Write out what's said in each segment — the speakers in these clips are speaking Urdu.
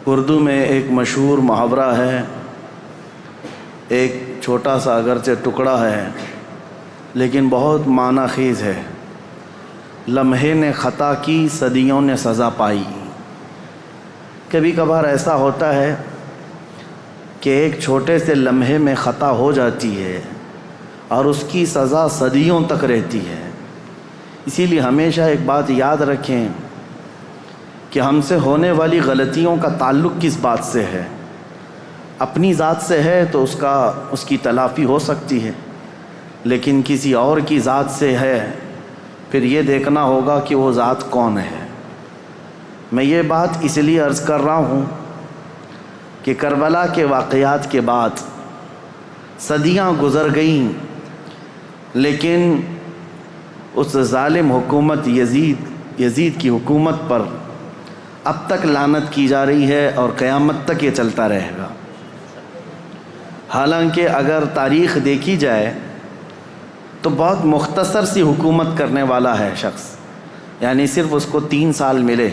اردو میں ایک مشہور محاورہ ہے، ایک چھوٹا سا اگرچہ ٹکڑا ہے لیکن بہت معنی خیز ہے۔ لمحے نے خطا کی، صدیوں نے سزا پائی۔ کبھی کبھار ایسا ہوتا ہے کہ ایک چھوٹے سے لمحے میں خطا ہو جاتی ہے اور اس کی سزا صدیوں تک رہتی ہے۔ اسی لیے ہمیشہ ایک بات یاد رکھیں کہ ہم سے ہونے والی غلطیوں کا تعلق کس بات سے ہے۔ اپنی ذات سے ہے تو اس کی تلافی ہو سکتی ہے، لیکن کسی اور کی ذات سے ہے پھر یہ دیکھنا ہوگا کہ وہ ذات کون ہے۔ میں یہ بات اس لیے عرض کر رہا ہوں کہ کربلا کے واقعات کے بعد صدیاں گزر گئیں، لیکن اس ظالم حکومت یزید کی حکومت پر اب تک لعنت کی جا رہی ہے اور قیامت تک یہ چلتا رہے گا۔ حالانکہ اگر تاریخ دیکھی جائے تو بہت مختصر سی حکومت کرنے والا ہے شخص، یعنی صرف اس کو 3 سال ملے۔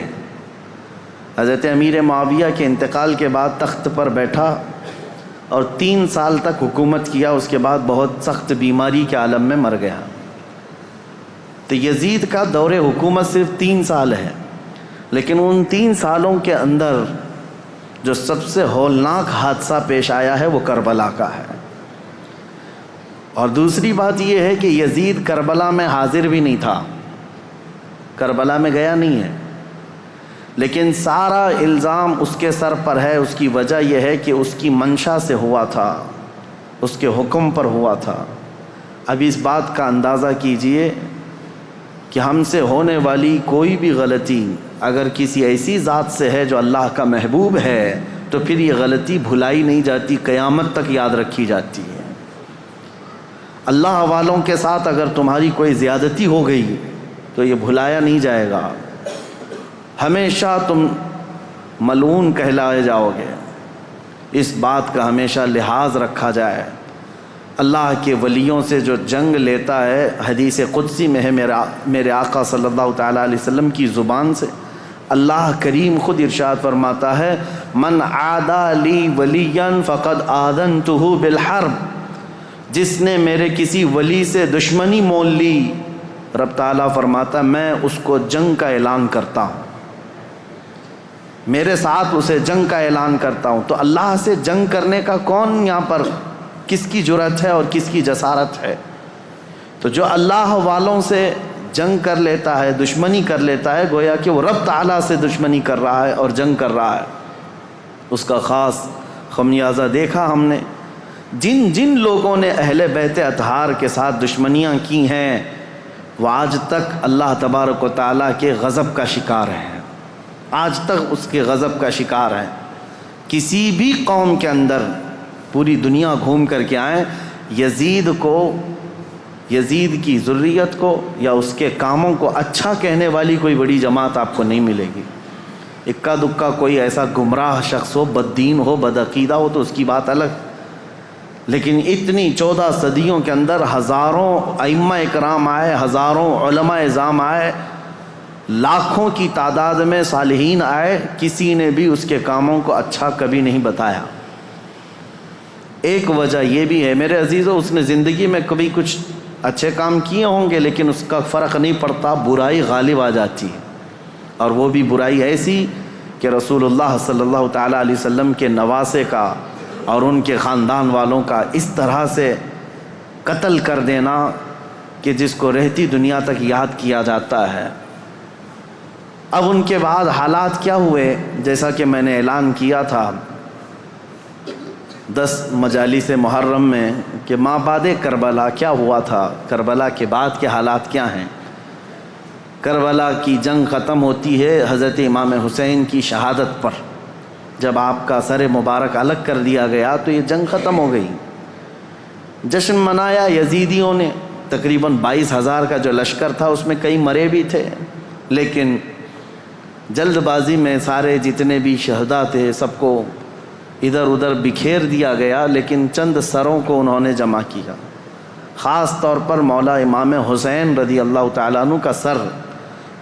حضرت امیر معاویہ کے انتقال کے بعد تخت پر بیٹھا اور 3 سال تک حکومت کیا، اس کے بعد بہت سخت بیماری کے عالم میں مر گیا۔ تو یزید کا دور حکومت صرف 3 سال ہے، لیکن ان 3 سالوں کے اندر جو سب سے ہولناک حادثہ پیش آیا ہے وہ کربلا کا ہے۔ اور دوسری بات یہ ہے کہ یزید کربلا میں حاضر بھی نہیں تھا، کربلا میں گیا نہیں ہے، لیکن سارا الزام اس کے سر پر ہے۔ اس کی وجہ یہ ہے کہ اس کی منشا سے ہوا تھا، اس کے حکم پر ہوا تھا۔ اب اس بات کا اندازہ کیجئے کہ ہم سے ہونے والی کوئی بھی غلطی اگر کسی ایسی ذات سے ہے جو اللہ کا محبوب ہے تو پھر یہ غلطی بھلائی نہیں جاتی، قیامت تک یاد رکھی جاتی ہے۔ اللہ والوں کے ساتھ اگر تمہاری کوئی زیادتی ہو گئی تو یہ بھلایا نہیں جائے گا، ہمیشہ تم ملعون کہلائے جاؤ گے۔ اس بات کا ہمیشہ لحاظ رکھا جائے۔ اللہ کے ولیوں سے جو جنگ لیتا ہے، حدیث قدسی میں ہے میرے آقا صلی اللہ تعالیٰ علیہ وسلم کی زبان سے اللہ کریم خود ارشاد فرماتا ہے، من عادی لی ولیا فقد آذنتہ بالحرب، جس نے میرے کسی ولی سے دشمنی مول لی، رب تعالیٰ فرماتا میں اس کو جنگ کا اعلان کرتا ہوں، میرے ساتھ اسے جنگ کا اعلان کرتا ہوں۔ تو اللہ سے جنگ کرنے کا کون یہاں پر کس کی جرأت ہے اور کس کی جسارت ہے؟ تو جو اللہ والوں سے جنگ کر لیتا ہے، دشمنی کر لیتا ہے، گویا کہ وہ رب تعالیٰ سے دشمنی کر رہا ہے اور جنگ کر رہا ہے۔ اس کا خاص خمیازہ دیکھا ہم نے۔ جن لوگوں نے اہل بیت اطہار کے ساتھ دشمنیاں کی ہیں وہ آج تک اللہ تبارک و تعالیٰ کے غضب کا شکار ہیں، آج تک اس کے غضب کا شکار ہیں۔ کسی بھی قوم کے اندر پوری دنیا گھوم کر کے آئیں، یزید کی ذریت کو یا اس کے کاموں کو اچھا کہنے والی کوئی بڑی جماعت آپ کو نہیں ملے گی۔ اکا دکا کوئی ایسا گمراہ شخص ہو، بددین ہو، بدعقیدہ ہو تو اس کی بات الگ، لیکن اتنی 14 صدیوں کے اندر ہزاروں ائمہ اکرام آئے، ہزاروں علماء اعظام آئے، لاکھوں کی تعداد میں صالحین آئے، کسی نے بھی اس کے کاموں کو اچھا کبھی نہیں بتایا۔ ایک وجہ یہ بھی ہے میرے عزیزو، اس نے زندگی میں کبھی کچھ اچھے کام کیے ہوں گے لیکن اس کا فرق نہیں پڑتا، برائی غالب آ جاتی ہے، اور وہ بھی برائی ایسی کہ رسول اللہ صلی اللہ تعالیٰ علیہ وسلم کے نواسے کا اور ان کے خاندان والوں کا اس طرح سے قتل کر دینا کہ جس کو رہتی دنیا تک یاد کیا جاتا ہے۔ اب ان کے بعد حالات کیا ہوئے، جیسا کہ میں نے اعلان کیا تھا 10 مجالس محرم میں کہ ما بعد کربلا کیا ہوا تھا، کربلا کے بعد کے حالات کیا ہیں۔ کربلا کی جنگ ختم ہوتی ہے حضرت امام حسین کی شہادت پر، جب آپ کا سر مبارک الگ کر دیا گیا تو یہ جنگ ختم ہو گئی۔ جشن منایا یزیدیوں نے، تقریباً 22,000 کا جو لشکر تھا اس میں کئی مرے بھی تھے، لیکن جلد بازی میں سارے جتنے بھی شہداء تھے سب کو ادھر ادھر بکھیر دیا گیا، لیکن چند سروں کو انہوں نے جمع کیا۔ خاص طور پر مولا امام حسین رضی اللہ تعالیٰ عنہ کا سر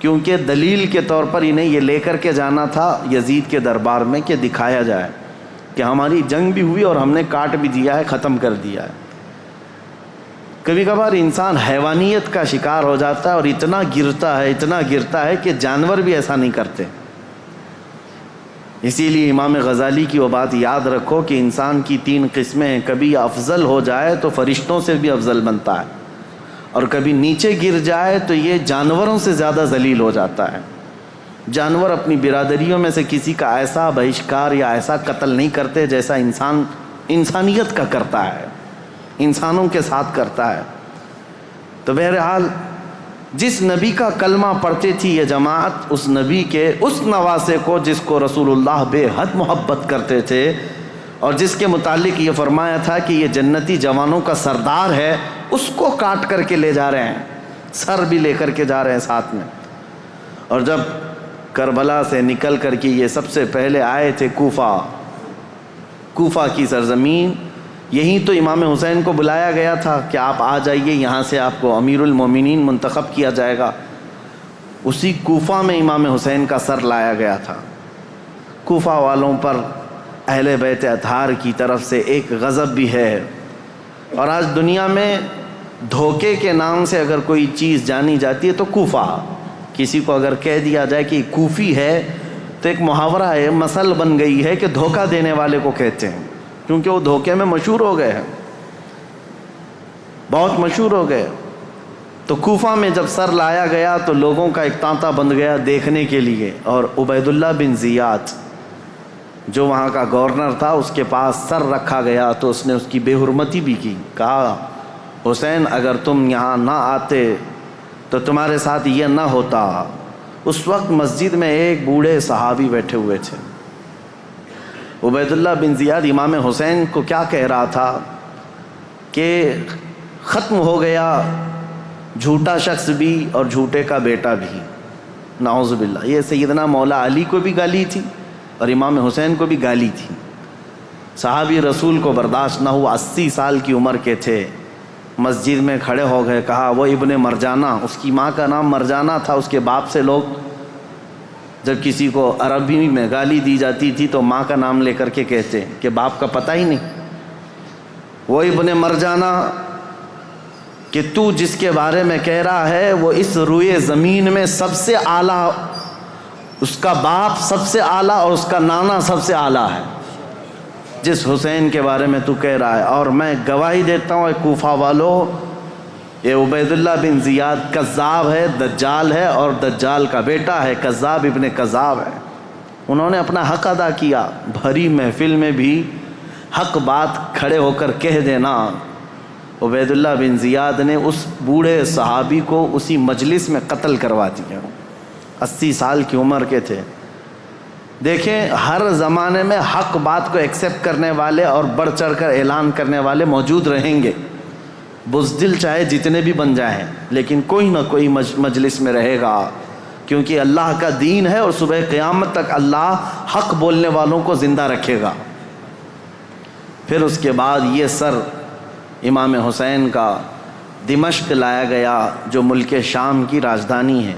کیونکہ دلیل کے طور پر انہیں یہ لے کر کے جانا تھا یزید کے دربار میں کہ دکھایا جائے کہ ہماری جنگ بھی ہوئی اور ہم نے کاٹ بھی دیا ہے، ختم کر دیا ہے۔ کبھی کبھار انسان حیوانیت کا شکار ہو جاتا ہے اور اتنا گرتا ہے کہ جانور بھی ایسا نہیں کرتے۔ اسی لیے امام غزالی کی وہ بات یاد رکھو کہ انسان کی 3 قسمیں ہیں، کبھی افضل ہو جائے تو فرشتوں سے بھی افضل بنتا ہے، اور کبھی نیچے گر جائے تو یہ جانوروں سے زیادہ ذلیل ہو جاتا ہے۔ جانور اپنی برادریوں میں سے کسی کا ایسا بہشکار یا ایسا قتل نہیں کرتے جیسا انسان انسانیت کا کرتا ہے، انسانوں کے ساتھ کرتا ہے۔ تو بہرحال جس نبی کا کلمہ پڑھتی تھی یہ جماعت، اس نبی کے اس نواسے کو جس کو رسول اللہ بے حد محبت کرتے تھے اور جس کے متعلق یہ فرمایا تھا کہ یہ جنتی جوانوں کا سردار ہے، اس کو کاٹ کر کے لے جا رہے ہیں، سر بھی لے کر کے جا رہے ہیں ساتھ میں۔ اور جب کربلا سے نکل کر کے یہ سب سے پہلے آئے تھے کوفہ کی سرزمین، یہیں تو امام حسین کو بلایا گیا تھا کہ آپ آ جائیے، یہاں سے آپ کو امیر المومنین منتخب کیا جائے گا۔ اسی کوفہ میں امام حسین کا سر لایا گیا تھا۔ کوفہ والوں پر اہل بیت اطہار کی طرف سے ایک غضب بھی ہے، اور آج دنیا میں دھوکے کے نام سے اگر کوئی چیز جانی جاتی ہے تو کوفہ، کسی کو اگر کہہ دیا جائے کہ کوفی ہے تو ایک محاورہ ہے، مثل بن گئی ہے کہ دھوکہ دینے والے کو کہتے ہیں، کیونکہ وہ دھوکے میں مشہور ہو گئے ہیں، بہت مشہور ہو گئے۔ تو کوفہ میں جب سر لایا گیا تو لوگوں کا ایک تانتا بند گیا دیکھنے کے لیے، اور عبید اللہ بن زیاد جو وہاں کا گورنر تھا اس کے پاس سر رکھا گیا تو اس نے اس کی بے حرمتی بھی کی، کہا حسین اگر تم یہاں نہ آتے تو تمہارے ساتھ یہ نہ ہوتا۔ اس وقت مسجد میں ایک بوڑھے صحابی بیٹھے ہوئے تھے۔ عبید اللہ بن زیاد امام حسین کو کیا کہہ رہا تھا کہ ختم ہو گیا جھوٹا شخص بھی اور جھوٹے کا بیٹا بھی، نعوذ باللہ۔ یہ سیدنا مولا علی کو بھی گالی تھی اور امام حسین کو بھی گالی تھی۔ صحابی رسول کو برداشت نہ ہوا، 80 سال کی عمر کے تھے، مسجد میں کھڑے ہو گئے، کہا وہ ابن مرجانہ، اس کی ماں کا نام مرجانہ تھا، اس کے باپ سے لوگ جب کسی کو عربی میں گالی دی جاتی تھی تو ماں کا نام لے کر کے کہتے کہ باپ کا پتہ ہی نہیں۔ وہ ابن مرجانہ کہ تو جس کے بارے میں کہہ رہا ہے وہ اس روئے زمین میں سب سے اعلیٰ، اس کا باپ سب سے اعلیٰ اور اس کا نانا سب سے اعلیٰ ہے جس حسین کے بارے میں تو کہہ رہا ہے، اور میں گواہی دیتا ہوں اے کوفہ والو، یہ عبید اللہ بن زیاد کذاب ہے، دجال ہے، اور دجال کا بیٹا ہے، کذاب ابن کذاب ہے۔ انہوں نے اپنا حق ادا کیا، بھری محفل میں بھی حق بات کھڑے ہو کر کہہ دینا۔ عبید اللہ بن زیاد نے اس بوڑھے صحابی کو اسی مجلس میں قتل کروا دیا، 80 سال کی عمر کے تھے۔ دیکھیں ہر زمانے میں حق بات کو ایکسیپٹ کرنے والے اور بڑھ چڑھ کر اعلان کرنے والے موجود رہیں گے، بزدل چاہے جتنے بھی بن جائیں، لیکن کوئی نہ کوئی مجلس میں رہے گا، کیونکہ اللہ کا دین ہے اور صبح قیامت تک اللہ حق بولنے والوں کو زندہ رکھے گا۔ پھر اس کے بعد یہ سر امام حسین کا دمشق لایا گیا جو ملک شام کی راجدھانی ہے۔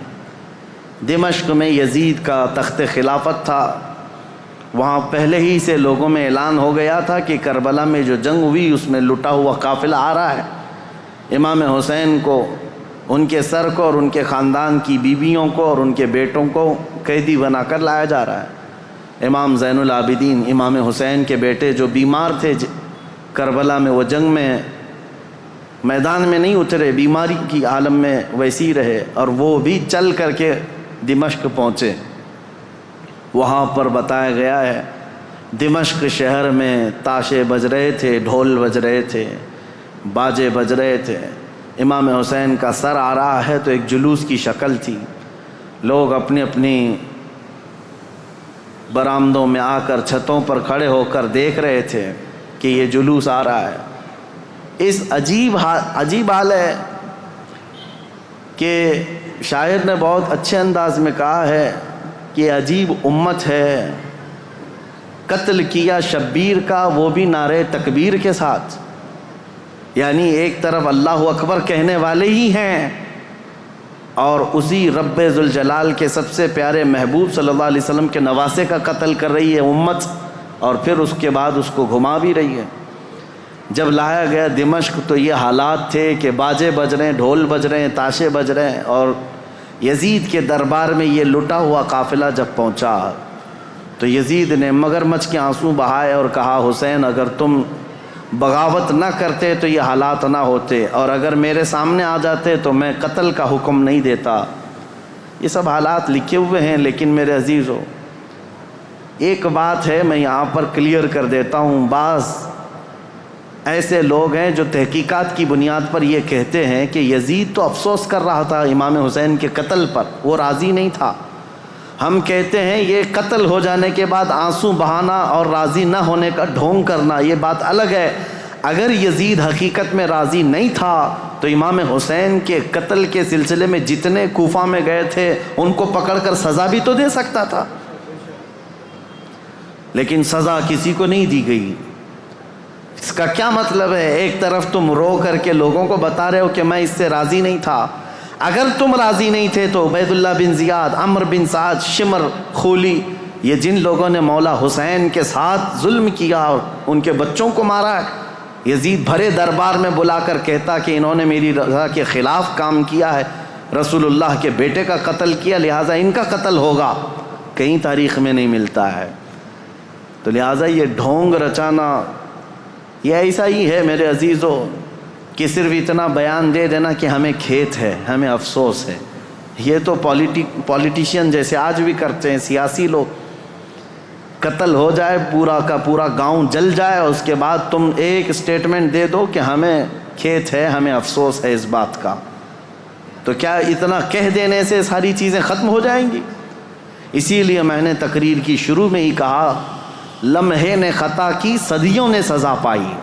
دمشق میں یزید کا تخت خلافت تھا، وہاں پہلے ہی سے لوگوں میں اعلان ہو گیا تھا کہ کربلا میں جو جنگ ہوئی اس میں لٹا ہوا قافلہ آ رہا ہے، امام حسین کو، ان کے سر کو اور ان کے خاندان کی بیویوں کو اور ان کے بیٹوں کو قیدی بنا کر لایا جا رہا ہے۔ امام زین العابدین امام حسین کے بیٹے جو بیمار تھے کربلا میں، وہ جنگ میں میدان میں نہیں اترے، بیماری کی عالم میں ویسی رہے، اور وہ بھی چل کر کے دمشق پہنچے۔ وہاں پر بتایا گیا ہے دمشق شہر میں تاشے بج رہے تھے، ڈھول بج رہے تھے، باجے بج رہے تھے، امام حسین کا سر آ رہا ہے تو ایک جلوس کی شکل تھی، لوگ اپنی اپنی برآمدوں میں آ کر چھتوں پر کھڑے ہو کر دیکھ رہے تھے کہ یہ جلوس آ رہا ہے۔ اس عجیب حال ہے کہ شاعر نے بہت اچھے انداز میں کہا ہے کہ عجیب امت ہے، قتل کیا شبیر کا وہ بھی نعرے تکبیر کے ساتھ، یعنی ایک طرف اللہ اکبر کہنے والے ہی ہیں اور اسی رب ذوالجلال کے سب سے پیارے محبوب صلی اللہ علیہ وسلم کے نواسے کا قتل کر رہی ہے امت، اور پھر اس کے بعد اس کو گھما بھی رہی ہے۔ جب لایا گیا دمشق تو یہ حالات تھے کہ باجے بج رہے ہیں، ڈھول بج رہے ہیں، تاشے بج رہے ہیں، اور یزید کے دربار میں یہ لٹا ہوا قافلہ جب پہنچا تو یزید نے مگرمچھ کے آنسو بہائے اور کہا حسین اگر تم بغاوت نہ کرتے تو یہ حالات نہ ہوتے، اور اگر میرے سامنے آ جاتے تو میں قتل کا حکم نہیں دیتا۔ یہ سب حالات لکھے ہوئے ہیں، لیکن میرے عزیزو ایک بات ہے میں یہاں پر کلیئر کر دیتا ہوں۔ بعض ایسے لوگ ہیں جو تحقیقات کی بنیاد پر یہ کہتے ہیں کہ یزید تو افسوس کر رہا تھا امام حسین کے قتل پر، وہ راضی نہیں تھا۔ ہم کہتے ہیں یہ قتل ہو جانے کے بعد آنسو بہانا اور راضی نہ ہونے کا ڈھونگ کرنا یہ بات الگ ہے۔ اگر یزید حقیقت میں راضی نہیں تھا تو امام حسین کے قتل کے سلسلے میں جتنے کوفہ میں گئے تھے ان کو پکڑ کر سزا بھی تو دے سکتا تھا، لیکن سزا کسی کو نہیں دی گئی۔ اس کا کیا مطلب ہے؟ ایک طرف تم رو کر کے لوگوں کو بتا رہے ہو کہ میں اس سے راضی نہیں تھا۔ اگر تم راضی نہیں تھے تو عبید اللہ بن زیاد، عمرو بن سعد، شمر، خولی، یہ جن لوگوں نے مولا حسین کے ساتھ ظلم کیا اور ان کے بچوں کو مارا ہے، یزید بھرے دربار میں بلا کر کہتا کہ انہوں نے میری رضا کے خلاف کام کیا ہے، رسول اللہ کے بیٹے کا قتل کیا، لہٰذا ان کا قتل ہوگا۔ کہیں تاریخ میں نہیں ملتا ہے۔ تو لہٰذا یہ ڈھونگ رچانا یہ ایسا ہی ہے میرے عزیزو کہ صرف اتنا بیان دے دینا کہ ہمیں کھیت ہے، ہمیں افسوس ہے۔ یہ تو پولیٹیشین جیسے آج بھی کرتے ہیں، سیاسی لوگ، قتل ہو جائے پورا کا پورا گاؤں جل جائے، اس کے بعد تم ایک اسٹیٹمنٹ دے دو کہ ہمیں کھیت ہے، ہمیں افسوس ہے اس بات کا۔ تو کیا اتنا کہہ دینے سے ساری چیزیں ختم ہو جائیں گی؟ اسی لیے میں نے تقریر کی شروع میں ہی کہا لمحے نے خطا کی صدیوں نے سزا پائی۔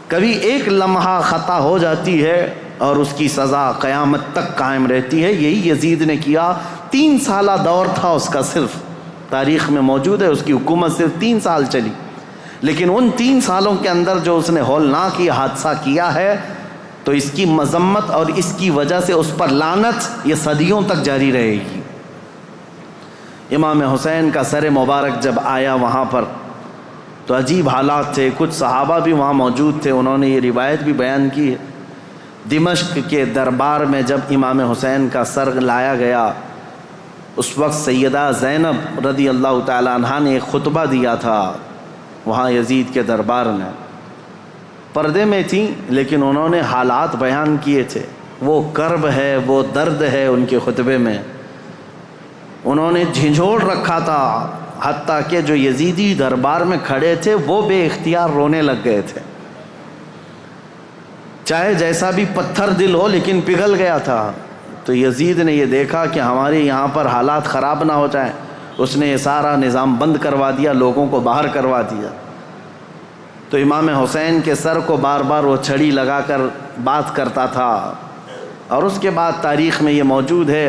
کبھی ایک لمحہ خطا ہو جاتی ہے اور اس کی سزا قیامت تک قائم رہتی ہے۔ یہی یزید نے کیا۔ 3 سالہ دور تھا اس کا، صرف تاریخ میں موجود ہے، اس کی حکومت صرف 3 سال چلی، لیکن ان 3 سالوں کے اندر جو اس نے ہولناک یہ حادثہ کیا ہے تو اس کی مذمت اور اس کی وجہ سے اس پر لعنت یہ صدیوں تک جاری رہے گی۔ امام حسین کا سر مبارک جب آیا وہاں پر تو عجیب حالات تھے۔ کچھ صحابہ بھی وہاں موجود تھے، انہوں نے یہ روایت بھی بیان کی ہے۔ دمشق کے دربار میں جب امام حسین کا سر لایا گیا اس وقت سیدہ زینب رضی اللہ تعالی عنہا نے ایک خطبہ دیا تھا وہاں یزید کے دربار میں، پردے میں تھیں لیکن انہوں نے حالات بیان کیے تھے۔ وہ کرب ہے، وہ درد ہے ان کے خطبے میں، انہوں نے جھنجھوڑ رکھا تھا، حتیٰ کہ جو یزیدی دربار میں کھڑے تھے وہ بے اختیار رونے لگ گئے تھے۔ چاہے جیسا بھی پتھر دل ہو لیکن پگھل گیا تھا۔ تو یزید نے یہ دیکھا کہ ہمارے یہاں پر حالات خراب نہ ہو جائیں، اس نے یہ سارا نظام بند کروا دیا، لوگوں کو باہر کروا دیا۔ تو امام حسین کے سر کو بار بار وہ چھڑی لگا کر بات کرتا تھا، اور اس کے بعد تاریخ میں یہ موجود ہے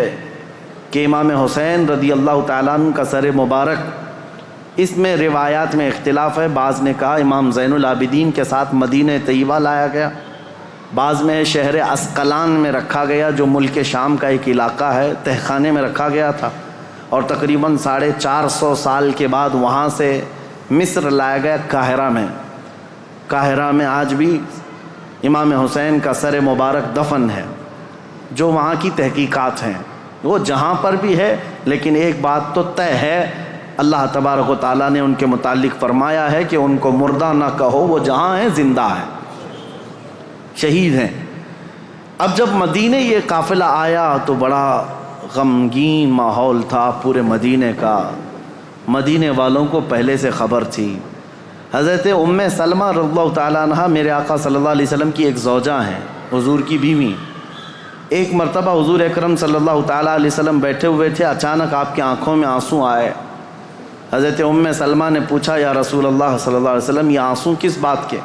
کہ امام حسین رضی اللہ تعالیٰ عنہ کا سر مبارک، اس میں روایات میں اختلاف ہے۔ بعض نے کہا امام زین العابدین کے ساتھ مدینہ طیبہ لایا گیا، بعض میں شہر عسقلان میں رکھا گیا جو ملک شام کا ایک علاقہ ہے، تہخانے میں رکھا گیا تھا، اور تقریباً 450 سال کے بعد وہاں سے مصر لایا گیا قاہرہ میں۔ قاہرہ میں آج بھی امام حسین کا سر مبارک دفن ہے۔ جو وہاں کی تحقیقات ہیں وہ جہاں پر بھی ہے، لیکن ایک بات تو طے ہے، اللہ تبارک و تعالیٰ نے ان کے متعلق فرمایا ہے کہ ان کو مردہ نہ کہو، وہ جہاں ہیں زندہ ہیں، شہید ہیں۔ اب جب مدینہ یہ قافلہ آیا تو بڑا غمگین ماحول تھا پورے مدینے کا۔ مدینے والوں کو پہلے سے خبر تھی۔ حضرت ام سلمہ رضی اللہ تعالیٰ عنہ میرے آقا صلی اللہ علیہ وسلم کی ایک زوجہ ہیں، حضور کی بیوی۔ ایک مرتبہ حضور اکرم صلی اللہ تعالیٰ علیہ وسلم بیٹھے ہوئے تھے، اچانک آپ کی آنکھوں میں آنسو آئے۔ حضرت ام سلمہ نے پوچھا یا رسول اللہ صلی اللہ علیہ وسلم یہ آنسو کس بات کے؟